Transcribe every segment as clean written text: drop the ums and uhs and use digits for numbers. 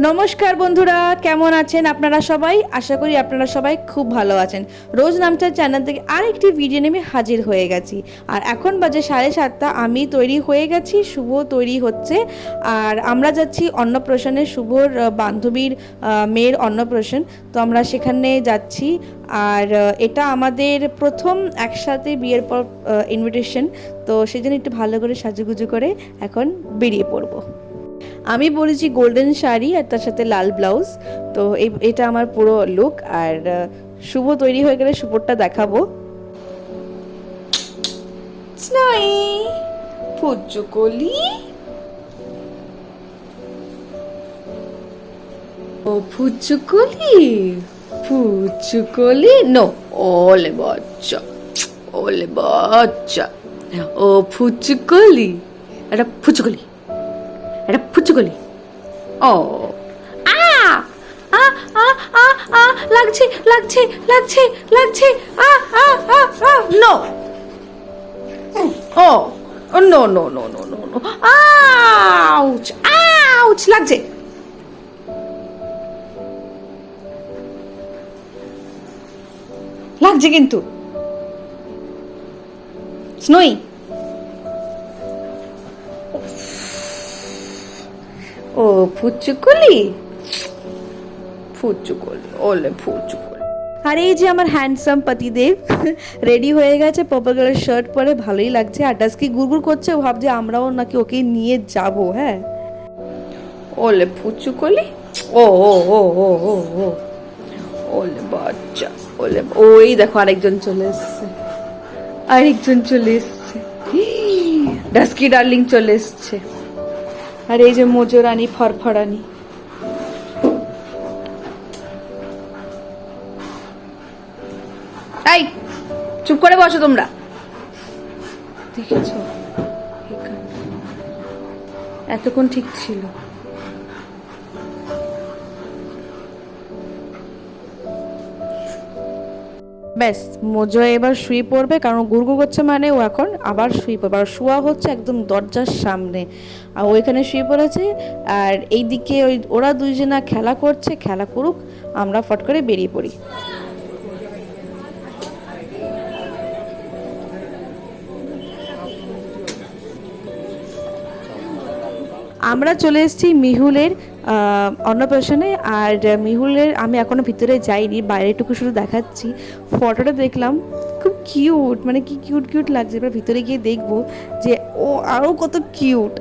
নমস্কার বন্ধুরা, কেমন আছেন আপনারা সবাই? আশা করি আপনারা সবাই খুব ভালো আছেন। রোজ নামচার চ্যানেল থেকে আরেকটি ভিডিও নিয়ে হাজির হয়ে গেছি। আর এখন বাজে 7:30। আমি তৈরি হয়ে গেছি, শুভ তৈরি হচ্ছে। আর আমরা যাচ্ছি অন্নপ্রাশনে, শুভর বান্ধবীর মেয়ের অন্নপ্রাশন। তো আমরা সেখানে যাচ্ছি। আর এটা আমাদের প্রথম একসাথে বিয়ের পর ইনভিটেশন। তো সেই জন্য একটু ভালো করে সাজুগুজু করে এখন বেরিয়ে পড়বো। আমি বলেছি গোল্ডেন শাড়ি আর তার সাথে লাল ব্লাউজ। তো এটা আমার পুরো লুক। আর শুভ তৈরি হয়ে গেলে শুভরটা দেখাবো। স্নাই ফুচুকলি, ও ফুচুকলি, ফুচুকলি নো, ওলে বাচ্চা, ওলে বাচ্চা, ও ফুচুকলি, এটা ফুচুকলি, এটা ফুচুকলি। ও আ আ আ আ আ লাগছে লাগছে লাগছে লাগছে, ah ah ah ah no, oh no no no no no no, ouch ouch লাগছে। লাগছে কিন্তু স্নোই। ও ফুচুকলি, ফুচুকলি, ওলে ফুচুকলি। আর এই যে আমার হ্যান্ডসাম পতিদেব রেডি হয়ে গেছে, পার্পল কালার শার্ট পরে, ভালোই লাগছে। আর ডাস্কি গুড়গুড় করছে, ও ভাবছে আমরাও নাকি ওকে নিয়ে যাব। হ্যাঁ, ওলে ফুচুকলি, ও ও ও ও ও ও, ওলে বাচ্চা, ওলে। ওই দেখো আরেকজন চলে এসছে, আরেকজন চলে এসছে, ডাস্কি ডার্লিং চলে এসছে। আর এই যে মোজরানি ফরফরানি। এই চুপ করে বসো তোমরা। দেখেছো এতক্ষণ ঠিক ছিল। ব্যাস, মোজো এবার শুয়ে পড়বে, কারণ গুড়গুড় করছে মানে ও এখন আবার শুয়ে পড়বে। আর শোয়া হচ্ছে একদম দরজার সামনে, আর ওইখানে শুয়ে পড়েছে। আর এইদিকে ওরা দুইজনা খেলা করছে, খেলা করুক, আমরা ফট করে বেরিয়ে পড়ি। আমরা চলে এসেছি মিহুলের অন্নপ্রাশনে। আর মিহুলের আমি এখনো ভিতরে যাইনি, বাইরেটুকু শুধু দেখাচ্ছি। ফটোটা দেখলাম, খুব কিউট, মানে কি কিউট কিউট লাগছে। এবার ভিতরে গিয়ে দেখবো যে ও আরও কত কিউট।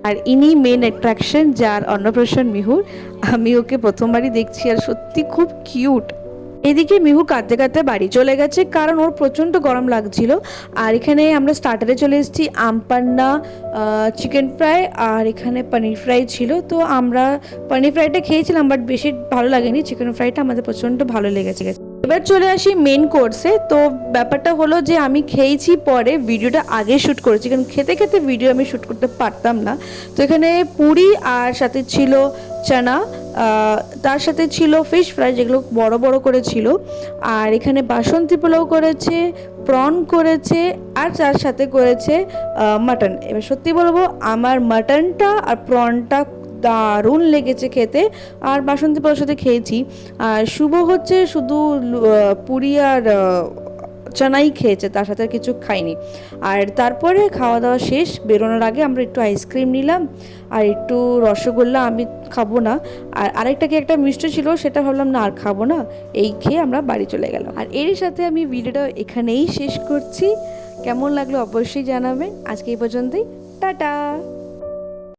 আর ইনি মেন অ্যাট্রাকশন, যার অন্নপ্রাশন মিহুর। আমি ওকে প্রথমবারই দেখছি, আর সত্যি খুব কিউট। এদিকে মিহু কাঁদতে কাঁদতে বাড়ি চলে গেছে, কারণ ওর প্রচণ্ড গরম লাগছিল। আর এখানে আমরা স্টার্টারে চলে এসেছি, আমপান্না, চিকেন ফ্রাই, আর এখানে পনির ফ্রাই ছিল। তো আমরা পনির ফ্রাইটা খেয়েছিলাম, বাট বেশি ভালো লাগেনি। চিকেন ফ্রাইটা আমাদের প্রচণ্ড ভালো লেগেছে। এবার চলে আসি মেন কোর্সে। তো ব্যাপারটা হলো যে আমি খেয়েছি পরে, ভিডিওটা আগে শ্যুট করেছি, কারণ খেতে খেতে ভিডিও আমি শ্যুট করতে পারতাম না। তো এখানে পুরি, আর সাথে ছিল চানা, তার সাথে ছিল ফিশ ফ্রাই, যেগুলো বড় বড় করে ছিল। আর এখানে বাসন্তী পোলাও করেছে, প্রন করেছে, আর তার সাথে করেছে মাটন। এবার সত্যি বলবো, আমার মাটনটা আর প্রনটা দারুণ লেগেছে খেতে। আর বাসন্তী পোলাওর সাথে খেয়েছি। আর শুভ হচ্ছে শুধু পুরি আর চানাই খেয়েছে, তার সাথে আর কিছু খাইনি। আর তারপরে খাওয়া দাওয়া শেষ, বেরোনোর আগে আমরা একটু আইসক্রিম নিলাম, আর একটু রসগোল্লা। আমি খাবো না। আর আরেকটা কি একটা মিষ্টি ছিল, সেটা ভাবলাম না আর খাবো না। এই খেয়ে আমরা বাড়ি চলে গেলাম। আর এরই সাথে আমি ভিডিওটা এখানেই শেষ করছি। কেমন লাগলো অবশ্যই জানাবেন। আজকে এই পর্যন্তই, টাটা।